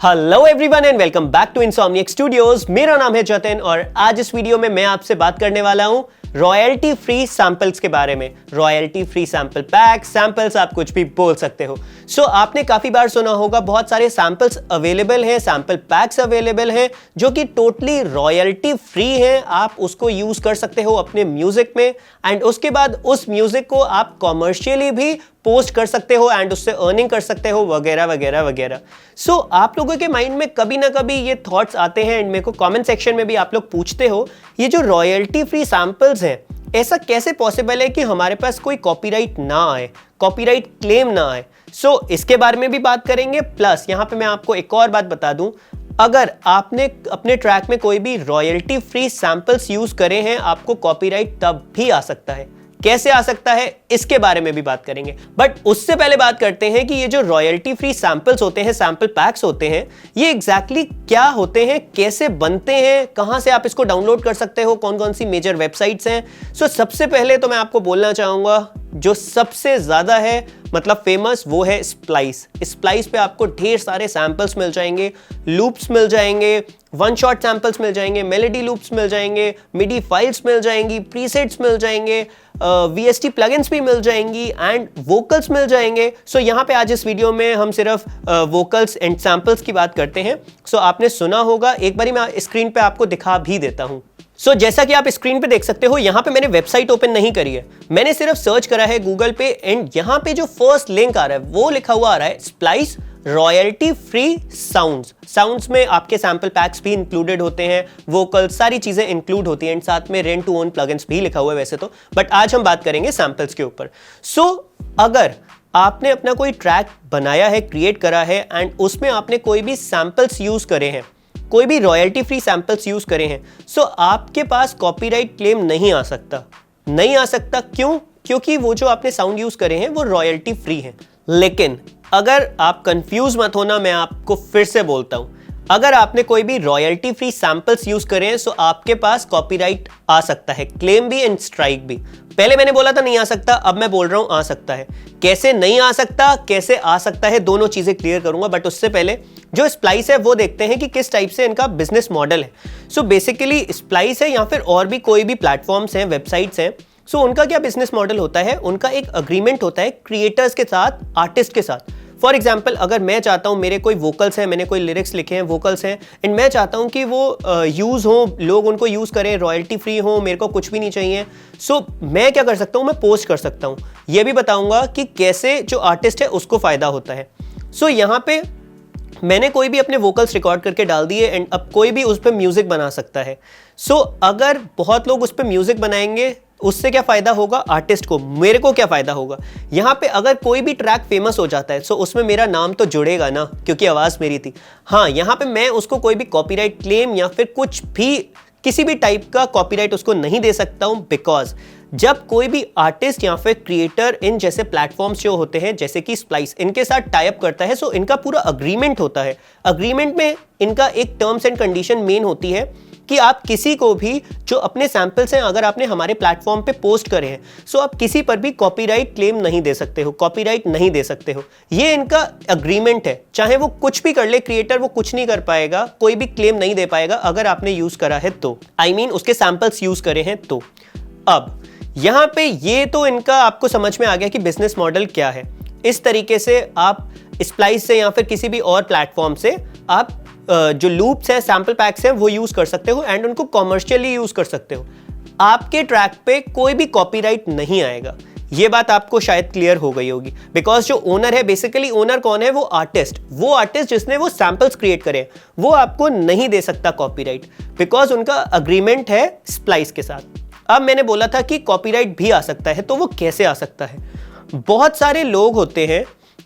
Hello everyone and welcome back to Insomniac Studios. मेरा नाम है जतिन और आज इस वीडियो में मैं आपसे बात करने वाला हूं रॉयल्टी फ्री सैंपल्स के बारे में। Royalty free sample pack, samples आप कुछ भी बोल सकते हो। आपने काफी बार सुना होगा बहुत सारे सैंपल्स अवेलेबल हैं, सैंपल पैक्स अवेलेबल हैं जो कि टोटली रॉयल्टी फ्री हैं। आप उसको यूज कर सकते हो अपने म्यूजिक में एंड उसके बाद उस म्यूजिक को आप कॉमर्शियली भी पोस्ट कर सकते हो एंड उससे अर्निंग कर सकते हो वगैरह वगैरह वगैरह। आप लोगों के माइंड में कभी ना कभी ये थॉट्स आते हैं एंड मेरे को कमेंट सेक्शन में भी आप लोग पूछते हो ये जो रॉयल्टी फ्री सैंपल्स हैं ऐसा कैसे पॉसिबल है कि हमारे पास कोई कॉपीराइट ना आए, कॉपीराइट क्लेम ना आए। इसके बारे में भी बात करेंगे। प्लस यहाँ पे मैं आपको एक और बात बता दूं, अगर आपने अपने ट्रैक में कोई भी रॉयल्टी फ्री सैंपल्स यूज करे हैं आपको कॉपीराइट तब भी आ सकता है। कैसे आ सकता है इसके बारे में भी बात करेंगे, बट उससे पहले बात करते हैं कि ये जो रॉयल्टी फ्री सैंपल्स होते हैं, सैंपल पैक्स होते हैं, ये एग्जैक्टली क्या होते हैं, कैसे बनते हैं, कहां से आप इसको डाउनलोड कर सकते हो, कौन कौन सी मेजर वेबसाइट्स हैं। सबसे पहले तो मैं आपको बोलना चाहूंगा जो सबसे ज्यादा है मतलब फेमस वो है स्प्लाइस। स्प्लाइस पे आपको ढेर सारे सैंपल्स मिल जाएंगे, लूप्स मिल जाएंगे, वन शॉट सैंपल्स मिल जाएंगे, मेलोडी लूप्स मिल जाएंगे, मिडी फाइल्स मिल जाएंगी, प्रीसेट्स मिल जाएंगे, VST प्लगइन्स भी मिल जाएंगी एंड वोकल्स मिल जाएंगे। यहाँ पे आज इस वीडियो में हम सिर्फ वोकल्स एंड सैंपल्स की बात करते हैं। आपने सुना होगा, एक बारी मैं स्क्रीन पे आपको दिखा भी देता हूँ। जैसा कि आप स्क्रीन पे देख सकते हो यहाँ पे मैंने वेबसाइट ओपन नहीं करी है, मैंने सिर्फ सर्च करा है गूगल पे एंड यहाँ पे जो फर्स्ट लिंक आ रहा है वो लिखा हुआ आ रहा है स्प्लाइस रॉयल्टी फ्री साउंड्स में आपके सैंपल पैक्स भी इंक्लूडेड होते हैं, वोकल सारी चीजें इंक्लूड होती हैं एंड साथ में रेंट टू ओन प्लगइन्स भी लिखा हुआ है वैसे तो, बट आज हम बात करेंगे सैंपल्स के ऊपर। अगर आपने अपना कोई ट्रैक बनाया है, क्रिएट करा है एंड उसमें आपने कोई भी सैंपल्स यूज करे हैं, कोई भी रॉयल्टी फ्री सैंपल्स यूज करे हैं, आपके पास कॉपीराइट क्लेम नहीं आ सकता। क्यों? क्योंकि वो जो आपने साउंड यूज करे हैं वो रॉयल्टी फ्री हैं। लेकिन अगर आप कंफ्यूज मत होना, मैं आपको फिर से बोलता हूं, अगर आपने कोई भी रॉयल्टी फ्री सैंपल्स यूज करे हैं आपके पास कॉपीराइट आ सकता है, क्लेम भी एंड स्ट्राइक भी। पहले मैंने बोला था नहीं आ सकता, अब मैं बोल रहा हूं आ सकता है। कैसे नहीं आ सकता, कैसे आ सकता है, दोनों चीजें क्लियर करूंगा, बट उससे पहले जो स्प्लाइस है वो देखते हैं कि किस टाइप से इनका बिजनेस मॉडल है। बेसिकली स्प्लाइस है या फिर और भी कोई भी प्लेटफॉर्म्स हैं, वेबसाइट्स हैं, उनका क्या बिजनेस मॉडल होता है, उनका एक अग्रीमेंट होता है क्रिएटर्स के साथ, आर्टिस्ट के साथ। फॉर एग्जाम्पल अगर मैं चाहता हूं मेरे कोई वोकल्स हैं, मैंने कोई लिरिक्स लिखे हैं, वोकल्स हैं एंड मैं चाहता हूं कि वो यूज हो, लोग उनको यूज करें, रॉयल्टी फ्री हो, मेरे को कुछ भी नहीं चाहिए। मैं क्या कर सकता हूं, मैं पोस्ट कर सकता हूं। यह भी बताऊंगा कि कैसे जो आर्टिस्ट है उसको फायदा होता है। यहां पे मैंने कोई भी अपने वोकल्स रिकॉर्ड करके डाल दिए एंड अब कोई भी उस पर म्यूजिक बना सकता है। अगर बहुत लोग उस पर म्यूजिक बनाएंगे उससे क्या फायदा होगा आर्टिस्ट को, मेरे को क्या फायदा होगा। यहाँ पे अगर कोई भी ट्रैक फेमस हो जाता है उसमें मेरा नाम तो जुड़ेगा ना, क्योंकि आवाज मेरी थी। हाँ, यहाँ पे मैं उसको कोई भी कॉपीराइट क्लेम या फिर कुछ भी किसी भी टाइप का कॉपीराइट उसको नहीं दे सकता हूं, बिकॉज जब कोई भी आर्टिस्ट या फिर क्रिएटर इन जैसे प्लेटफॉर्म्स जो होते हैं जैसे कि स्प्लाइस, इनके साथ टाई अप करता है, इनका पूरा अग्रीमेंट होता है। अग्रीमेंट में इनका एक टर्म्स एंड कंडीशन मेन होती है कि आप किसी को भी जो अपने सैंपल्स हैं अगर आपने हमारे प्लेटफॉर्म पे पोस्ट करे हैं आप किसी पर भी कॉपीराइट क्लेम नहीं दे सकते हो, कॉपीराइट नहीं दे सकते हो। ये इनका अग्रीमेंट है, चाहे वो कुछ भी कर ले क्रिएटर, वो कुछ नहीं कर पाएगा, कोई भी क्लेम नहीं दे पाएगा अगर आपने यूज करा है तो, उसके सैंपल्स यूज करे हैं तो। अब यहां पे ये तो इनका आपको समझ में आ गया कि बिजनेस मॉडल क्या है। इस तरीके से आप स्प्लाइस से या फिर किसी भी और प्लेटफॉर्म से आप जो लूप्स हैं, सैंपल पैक्स हैं वो यूज कर सकते हो एंड उनको कॉमर्शियली यूज कर सकते हो। आपके ट्रैक पे कोई भी कॉपीराइट नहीं आएगा। ये बात आपको शायद क्लियर हो गई होगी, बिकॉज जो ओनर है, बेसिकली ओनर कौन है, वो आर्टिस्ट जिसने वो सैंपल्स क्रिएट करे, वो आपको नहीं दे सकता कॉपीराइट, बिकॉज उनका अग्रीमेंट है स्प्लाइस के साथ। अब मैंने बोला था कि कॉपीराइट भी आ सकता है, तो वो कैसे आ सकता है। बहुत सारे लोग होते हैं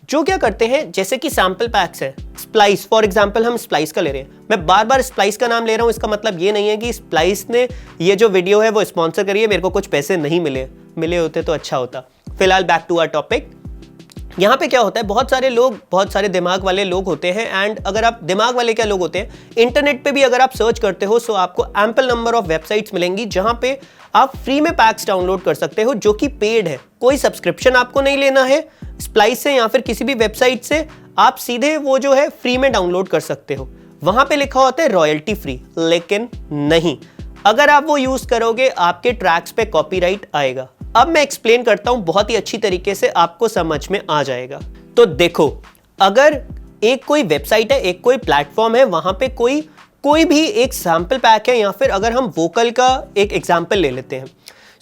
जो क्या करते हैं, जैसे कि सैंपल पैक्स है, स्प्लाइस फॉर एग्जांपल, हम स्प्लाइस का ले रहे हैं, मैं बार बार स्प्लाइस का नाम ले रहा हूं, इसका मतलब ये नहीं है कि स्प्लाइस ने ये जो वीडियो है वो स्पॉन्सर करी है, मेरे को कुछ पैसे नहीं मिले होते तो अच्छा होता। फिलहाल बैक टू आवर टॉपिक। यहाँ पे क्या होता है, बहुत सारे लोग, बहुत सारे दिमाग वाले लोग होते हैं, एंड अगर आप दिमाग वाले क्या लोग होते हैं, इंटरनेट पे भी अगर आप सर्च करते हो सो आपको एम्पल नंबर ऑफ वेबसाइट्स मिलेंगी जहां पे आप फ्री में पैक्स डाउनलोड कर सकते हो जो कि पेड है। कोई सब्सक्रिप्शन आपको नहीं लेना है स्प्लाइस से या फिर किसी भी वेबसाइट से, आप सीधे वो जो है फ्री में डाउनलोड कर सकते हो। वहां पे लिखा होता है रॉयल्टी फ्री, लेकिन नहीं, अगर आप वो यूज करोगे आपके ट्रैक्स पे कॉपीराइट आएगा। अब मैं एक्सप्लेन करता हूं बहुत ही अच्छी तरीके से, आपको समझ में आ जाएगा। तो देखो, अगर एक कोई वेबसाइट है, एक कोई प्लेटफॉर्म है, वहां पे कोई भी एक सैंपल पैक है, या फिर अगर हम वोकल का एक एग्जांपल ले लेते हैं,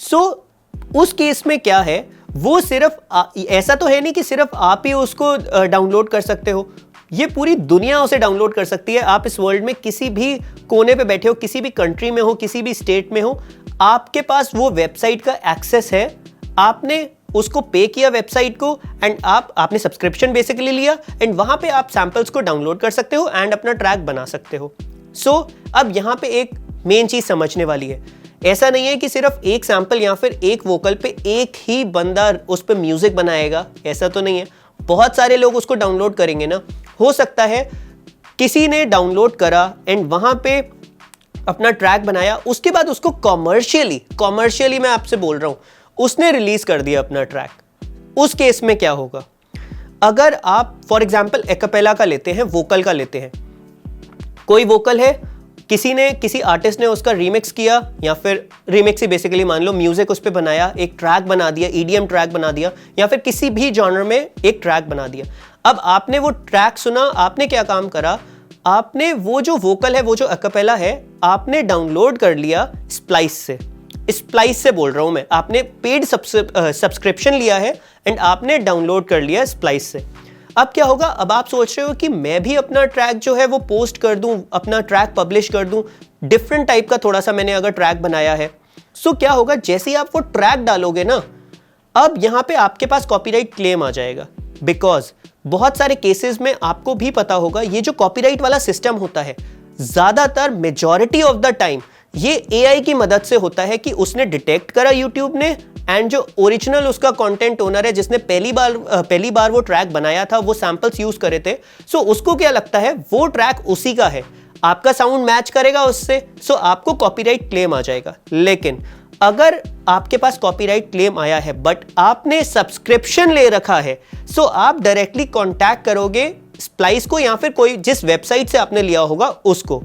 सो उस केस में क्या है, वो सिर्फ ऐसा तो है नहीं कि सिर्फ आप ही उसको डाउनलोड कर सकते हो, ये पूरी दुनिया उसे डाउनलोड कर सकती है। आप इस वर्ल्ड में किसी भी कोने पे बैठे हो, किसी भी कंट्री में हो, किसी भी स्टेट में हो, आपके पास वो वेबसाइट का एक्सेस है, आपने उसको पे किया वेबसाइट को, एंड आपने सब्सक्रिप्शन बेसिकली लिया, एंड वहां पे आप सैंपल्स को डाउनलोड कर सकते हो एंड अपना ट्रैक बना सकते हो। सो अब यहां पे एक मेन चीज समझने वाली है, ऐसा नहीं है कि सिर्फ एक सैंपल या फिर एक वोकल पे एक ही बंदा उस पर म्यूजिक बनाएगा, ऐसा तो नहीं है, बहुत सारे लोग उसको डाउनलोड करेंगे ना। हो सकता है किसी ने डाउनलोड करा एंड वहां पे अपना ट्रैक बनाया, उसके बाद उसको कॉमर्शियली मैं आपसे बोल रहा हूं, उसने रिलीज कर दिया अपना ट्रैक। उस केस में क्या होगा, अगर आप फॉर एग्जांपल एक्पेला का लेते हैं, वोकल का लेते हैं, कोई वोकल है, किसी आर्टिस्ट ने उसका रीमिक्स किया, या फिर रीमिक्स ही बेसिकली मान लो, म्यूजिक उस पे बनाया, एक ट्रैक बना दिया, ईडीएम ट्रैक बना दिया, या फिर किसी भी जॉनर में एक ट्रैक बना दिया। अब आपने वो ट्रैक सुना, आपने क्या काम करा, आपने वो जो वोकल है, वो जो एक्पेला है, आपने डाउनलोड कर लिया स्प्लाइस से बोल रहा हूं मैं, आपने पेड सब्सक्रिप्शन लिया है एंड आपने डाउनलोड कर लिया स्प्लाइस से। अब क्या होगा, अब आप सोच रहे हो कि मैं भी अपना ट्रैक जो है वो पोस्ट कर दूं, अपना ट्रैक पब्लिश कर दूं, डिफरेंट टाइप का थोड़ा सा मैंने अगर ट्रैक बनाया है, सो क्या होगा, जैसे ही आप वो ट्रैक डालोगे ना, अब यहां पे आपके पास कॉपीराइट क्लेम आ जाएगा। बिकॉज बहुत सारे केसेस में आपको भी पता होगा, ये जो कॉपीराइट वाला सिस्टम होता है, ज्यादातर मेजॉरिटी ऑफ द टाइम ये एआई की मदद से होता है कि उसने डिटेक्ट करा यूट्यूब ने, एंड जो ओरिजिनल उसका कंटेंट ओनर है, जिसने पहली बार वो ट्रैक बनाया था, वो सैंपल्स यूज करे थे, सो उसको क्या लगता है वो ट्रैक उसी का है, आपका साउंड मैच करेगा उससे, सो आपको कॉपीराइट क्लेम आ जाएगा। लेकिन अगर आपके पास कॉपीराइट क्लेम आया है बट आपने सब्सक्रिप्शन ले रखा है, सो आप डायरेक्टली कॉन्टैक्ट करोगे स्प्लाइस को, या फिर कोई जिस वेबसाइट से आपने लिया होगा उसको।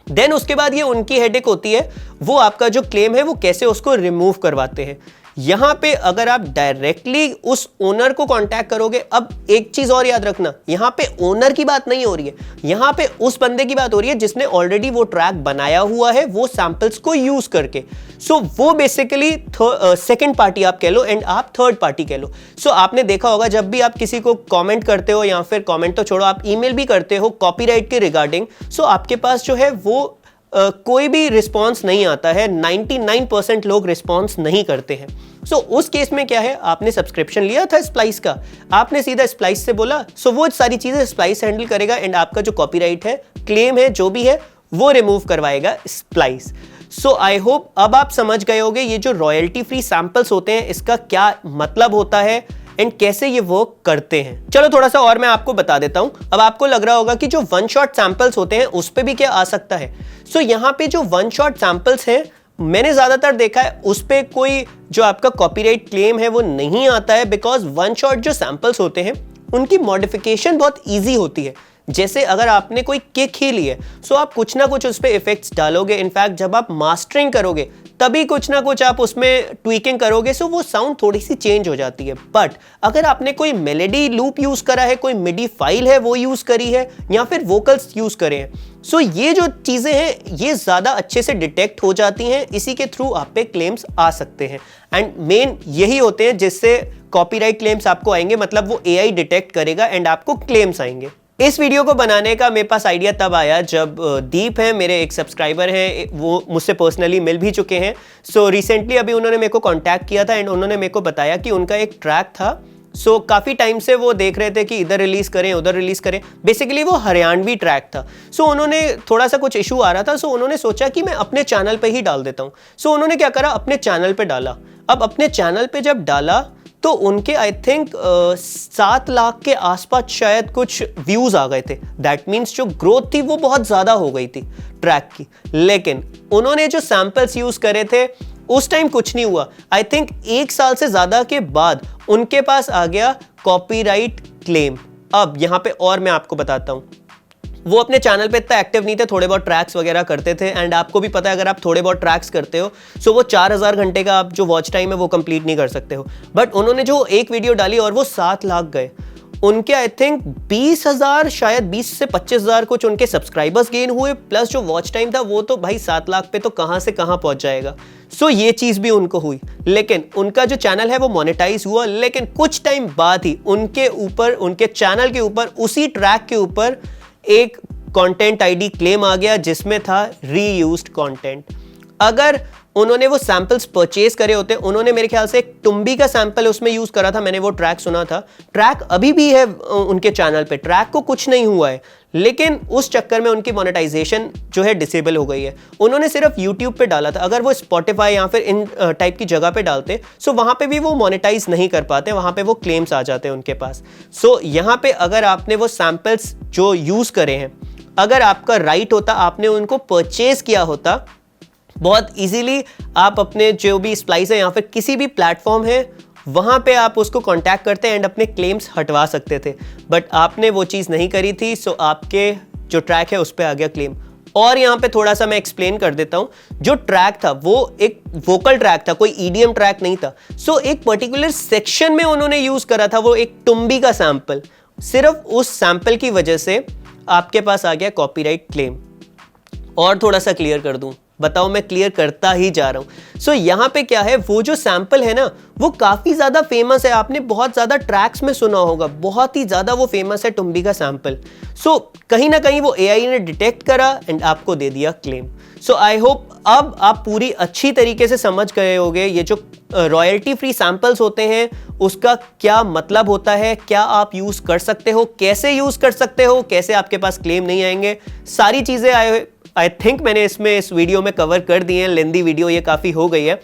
देन उसके बाद ये उनकी हेडेक होती है, वो आपका जो क्लेम है वो कैसे उसको रिमूव करवाते हैं। यहां पे अगर आप डायरेक्टली उस ओनर को कांटेक्ट करोगे, अब एक चीज और याद रखना, यहां पे ओनर की बात नहीं हो रही है, यहां पे उस बंदे की बात हो रही है जिसने ऑलरेडी वो ट्रैक बनाया हुआ है वो सैंपल्स को यूज करके। सो वो बेसिकली सेकंड पार्टी आप कह लो एंड आप थर्ड पार्टी कह लो। सो आपने देखा होगा जब भी आप किसी को कमेंट करते हो, या फिर कमेंट तो छोड़ो, आप ईमेल भी करते हो कॉपीराइट के रिगार्डिंग, सो आपके पास जो है वो कोई भी रिस्पॉन्स नहीं आता है, 99% लोग रिस्पॉन्स नहीं करते हैं। सो उस केस में क्या है, आपने सब्सक्रिप्शन लिया था स्प्लाइस का, आपने सीधा स्प्लाइस से बोला, सो वो सारी चीजें स्प्लाइस हैंडल करेगा एंड आपका जो कॉपीराइट है, क्लेम है, जो भी है, वो रिमूव करवाएगा स्प्लाइस। सो आई होप अब आप समझ गए होंगे ये जो रॉयल्टी फ्री सैंपल्स होते हैं इसका क्या मतलब होता है एंड कैसे ये वर्क करते हैं। चलो थोड़ा सा और मैं आपको बता देता हूं। अब आपको लग रहा होगा कि जो वन शॉट सैंपल्स होते हैं उस पे भी क्या आ सकता है। सो यहां पे जो वन शॉट सैंपल्स हैं, मैंने ज्यादातर देखा है उस पे कोई जो आपका कॉपीराइट क्लेम है वो नहीं आता है, बिकॉज वन शॉट जो सैंपल्स होते हैं उनकी मॉडिफिकेशन बहुत ईजी होती है। जैसे अगर आपने कोई किक ही ली है, सो आप कुछ ना कुछ उस पर इफेक्ट्स डालोगे, इनफैक्ट जब आप मास्टरिंग करोगे तभी कुछ ना कुछ आप उसमें ट्वीकिंग करोगे, सो वो साउंड थोड़ी सी चेंज हो जाती है। बट अगर आपने कोई मेलेडी लूप यूज करा है, कोई मिडी फाइल है वो यूज करी है, या फिर वोकल्स यूज करे हैं, सो ये जो चीजें हैं ये ज्यादा अच्छे से डिटेक्ट हो जाती हैं, इसी के थ्रू आप पे क्लेम्स आ सकते हैं। एंड मेन यही होते हैं जिससे कॉपीराइट क्लेम्स आपको आएंगे, मतलब वो एआई डिटेक्ट करेगा एंड आपको क्लेम्स आएंगे। इस वीडियो को बनाने का मेरे पास आइडिया तब आया जब दीप हैं, मेरे एक सब्सक्राइबर हैं, वो मुझसे पर्सनली मिल भी चुके हैं। सो रिसेंटली अभी उन्होंने मेरे को कांटेक्ट किया था एंड उन्होंने मेरे को बताया कि उनका एक ट्रैक था। सो काफ़ी टाइम से वो देख रहे थे कि इधर रिलीज़ करें उधर रिलीज़ करें, बेसिकली वो हरियाणवी ट्रैक था। सो उन्होंने थोड़ा सा कुछ इशू आ रहा था, सो उन्होंने सोचा कि मैं अपने चैनल पे ही डाल देता हूँ। सो उन्होंने क्या करा, अपने चैनल पे डाला। अब अपने चैनल पे जब डाला तो उनके आई थिंक 7 लाख के आसपास शायद कुछ व्यूज आ गए थे। दैट मीन्स जो ग्रोथ थी वो बहुत ज्यादा हो गई थी ट्रैक की। लेकिन उन्होंने जो सैंपल्स यूज करे थे उस टाइम कुछ नहीं हुआ। आई थिंक 1 साल से ज्यादा के बाद उनके पास आ गया कॉपीराइट क्लेम। अब यहां पे और मैं आपको बताता हूं, वो अपने चैनल पे इतना एक्टिव नहीं थे, थोड़े बहुत ट्रैक्स वगैरह करते थे। एंड आपको भी पता है अगर आप थोड़े बहुत ट्रैक्स करते हो सो वो 4000 घंटे का आप जो वॉच टाइम है वो कंप्लीट नहीं कर सकते हो। बट उन्होंने जो एक वीडियो डाली और वो 7 लाख गए, उनके आई थिंक 20,000 शायद 20 से 25,000 कुछ उनके सब्सक्राइबर्स गेन हुए, प्लस जो वॉच टाइम था वो तो भाई 7 लाख पे तो कहां से कहां पहुंच जाएगा। सो ये चीज भी उनको हुई। लेकिन उनका जो चैनल है वो मोनेटाइज हुआ, लेकिन कुछ टाइम बाद ही उनके ऊपर, उनके चैनल के ऊपर, उसी ट्रैक के ऊपर एक कंटेंट आईडी क्लेम आ गया जिसमें था रीयूज्ड कंटेंट। अगर उन्होंने वो सैंपल्स परचेज करे होते, उन्होंने मेरे ख्याल से एक टुम्बी का सैंपल उसमें यूज करा था, मैंने वो ट्रैक सुना था। ट्रैक अभी भी है उनके चैनल पे, ट्रैक को कुछ नहीं हुआ है, लेकिन उस चक्कर में उनकी मोनेटाइजेशन जो है डिसेबल हो गई है। उन्होंने सिर्फ यूट्यूब पे डाला था, अगर वो स्पॉटिफाई या फिर इन टाइप की जगह पे डालते सो वहां पे भी वो मोनेटाइज नहीं कर पाते, वहां पे वो क्लेम्स आ जाते हैं उनके पास। सो यहाँ पे अगर आपने वो सैंपल्स जो यूज करे हैं, अगर आपका राइट होता, आपने उनको परचेज किया होता, बहुत इजीली आप अपने जो भी स्प्लाइस है या फिर किसी भी प्लेटफॉर्म है वहां पे आप उसको कांटेक्ट करते एंड अपने क्लेम्स हटवा सकते थे। बट आपने वो चीज़ नहीं करी थी, सो आपके जो ट्रैक है उस पर आ गया क्लेम। और यहाँ पे थोड़ा सा मैं एक्सप्लेन कर देता हूँ, जो ट्रैक था वो एक वोकल ट्रैक था, कोई ईडीएम ट्रैक नहीं था। सो एक पर्टिकुलर सेक्शन में उन्होंने यूज करा था वो एक टुम्बी का सैंपल, सिर्फ उस सैंपल की वजह से आपके पास आ गया कॉपीराइट क्लेम। और थोड़ा सा क्लियर कर दूं, बताओ मैं क्लियर करता ही जा रहा हूं। सो यहाँ पे क्या है, वो जो सैंपल है ना वो काफी ज्यादा फेमस है, आपने बहुत ज्यादा ट्रैक्स में सुना होगा, बहुत ही ज्यादा वो फेमस है टुम्बी का सैंपल। सो कहीं ना कहीं वो एआई ने डिटेक्ट करा एंड आपको दे दिया क्लेम। सो आई होप अब आप पूरी अच्छी तरीके से समझ गए होंगे ये जो रॉयल्टी फ्री सैंपल्स होते हैं उसका क्या मतलब होता है, क्या आप यूज कर सकते हो, कैसे यूज कर सकते हो, कैसे आपके पास क्लेम नहीं आएंगे। सारी चीजें आई थिंक मैंने इस वीडियो में कवर कर दी है। लेंदी वीडियो ये काफी हो गई है।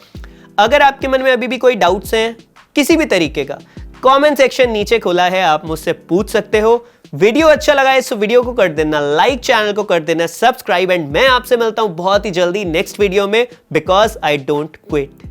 अगर आपके मन में अभी भी कोई डाउट्स हैं किसी भी तरीके का, कमेंट सेक्शन नीचे खुला है, आप मुझसे पूछ सकते हो। वीडियो अच्छा लगा इस वीडियो को कर देना लाइक, चैनल को कर देना सब्सक्राइब एंड मैं आपसे मिलता हूं बहुत ही जल्दी नेक्स्ट वीडियो में, बिकॉज आई डोंट क्विट।